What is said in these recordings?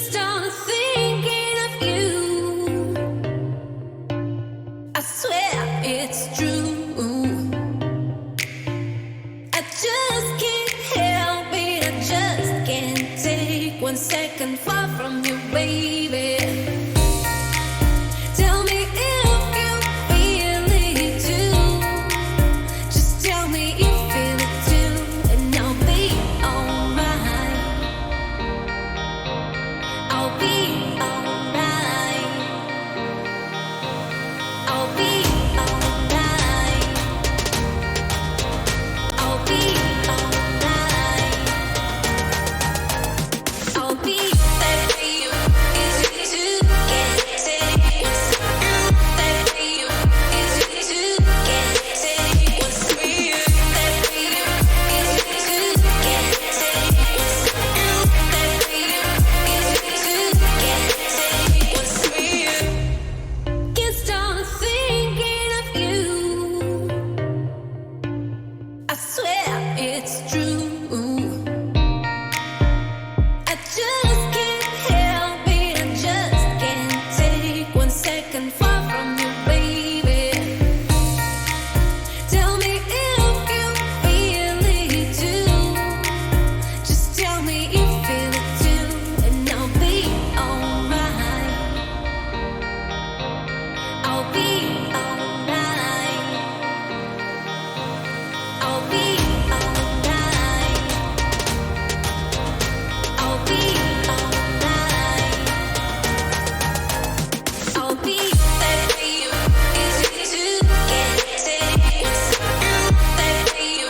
start thinking of you. I swear it's true. I just can't help it. I just can't take 1 second far from you, baby. Tell me if you feel it too. Just tell me you feel it too, and I'll be alright. I'll be alright. I'll be alright. I'll be alright. I'll be there for you. Easy to get taken. There for you. Easy to get taken. What's for you? There for you. Easy to get taken. There for you. Easy to get taken. What's for you? Can't stop thinking of you. I swear it's true. I just can't help it. I just can't take 1 second far from you, baby. Tell me if you feel it too. Just tell me you feel it too, and I'll be alright. I'll be alright. I'll be alright. I'll be alright. I'll be there for you. Easy to get taken. There for you.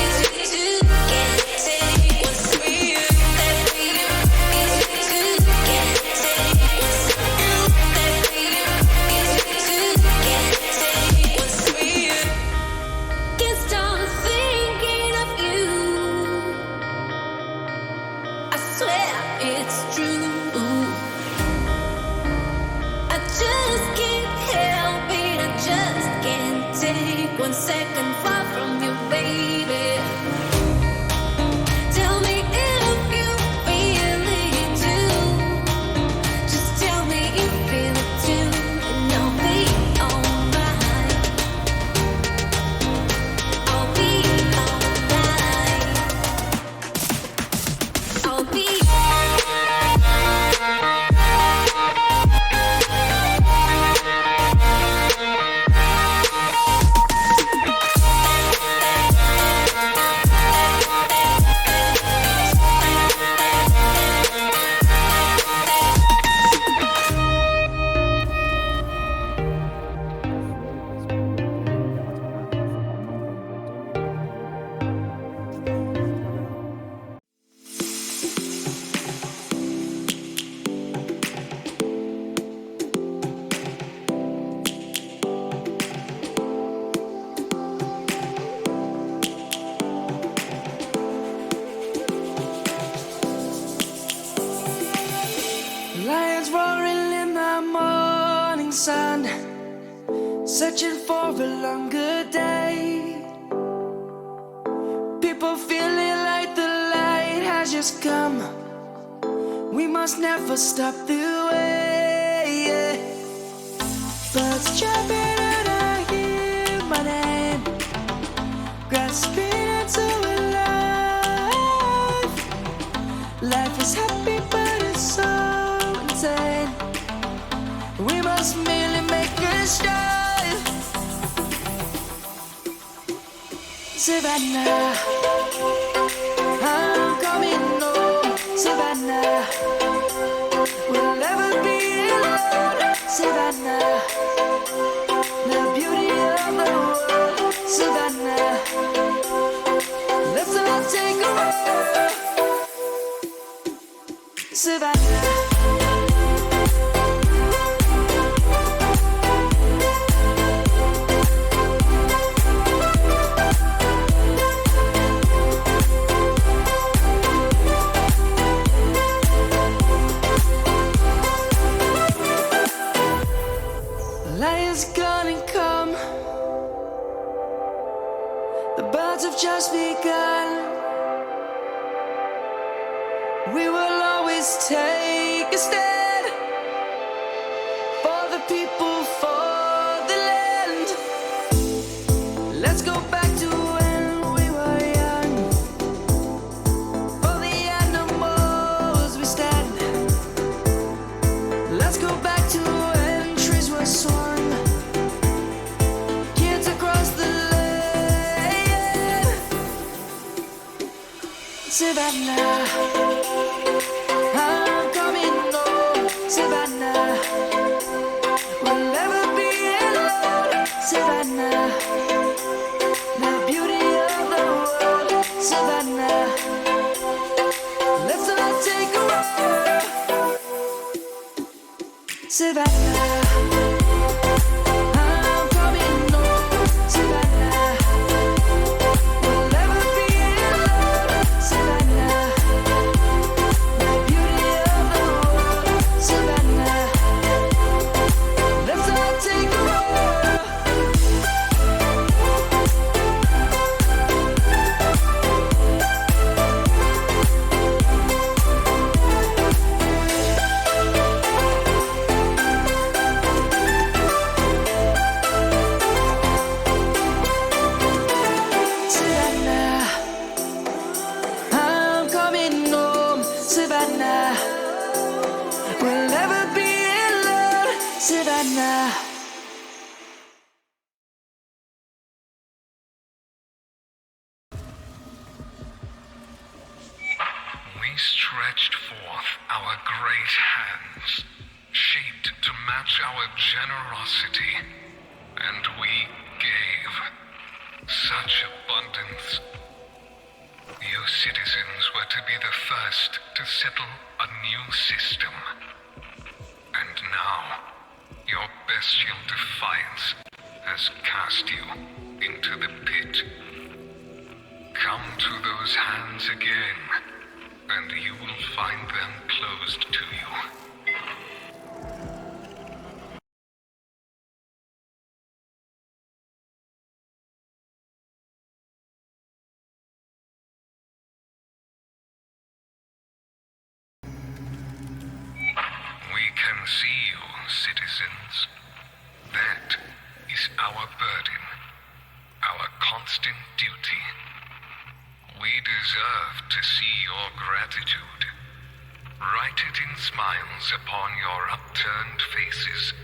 Easy to get taken. What's for you? There for you. Easy to get taken. There for you. Easy to get taken. What's for you? Can't stop thinking of you. I swear it's true. I just can't help it. I just can't take 1 second far from you, baby. Tell me if you feel it too. Just tell me you feel it too, and I'll be alright. I'll be alright. I'll be Lions roaring in the morning sun, searching for a longer day. People feeling like the light has just come. We must never stop the way. Birds jumping and I hear my name, grasping into a life. Life is happy but it's so insane. We must merely make a start. Savannah, I'm coming home. Savannah, we'll never be alone. Savannah, the beauty of the world. Savannah, let's all take a walk. Savannah. Lion's gonna come. The birds have just begun. We will always take take a stand for the people, for the land. Let's go back to when we were young. For the animals we stand. Let's go back to when trees were swung. Kids across the land. Savannah, I'm coming home. Savannah, we'll never be alone. Savannah, the beauty of the world. Savannah, let's all take a walk. Savannah, I'm coming home. Savannah, we'll never be alone. Savannah, the beauty of the world. Savannah, let's all take a walk. Savannah, I'm coming home. Savannah, we'll never be alone. Savannah. We stretched forth our great hands, shaped to match our generosity, and we gave such abundance. You citizens were to be the first to settle a new system. And now, your bestial defiance has cast you into the pit. Come to those hands again, and you will find them closed to you. We can see you, citizens. That is our burden, our constant duty. We deserve to see your gratitude. Write it in smiles upon your upturned faces.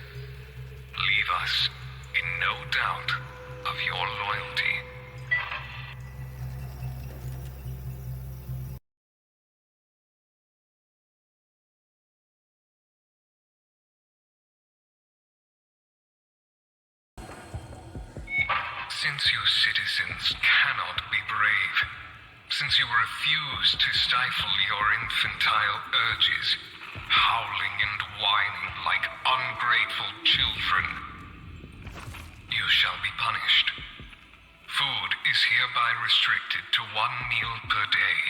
Leave us in no doubt of your loyalty. Since you citizens cannot be brave, since you refuse to stifle your infantile urges, howling and whining like ungrateful children, you shall be punished. Food is hereby restricted to 1 meal per day.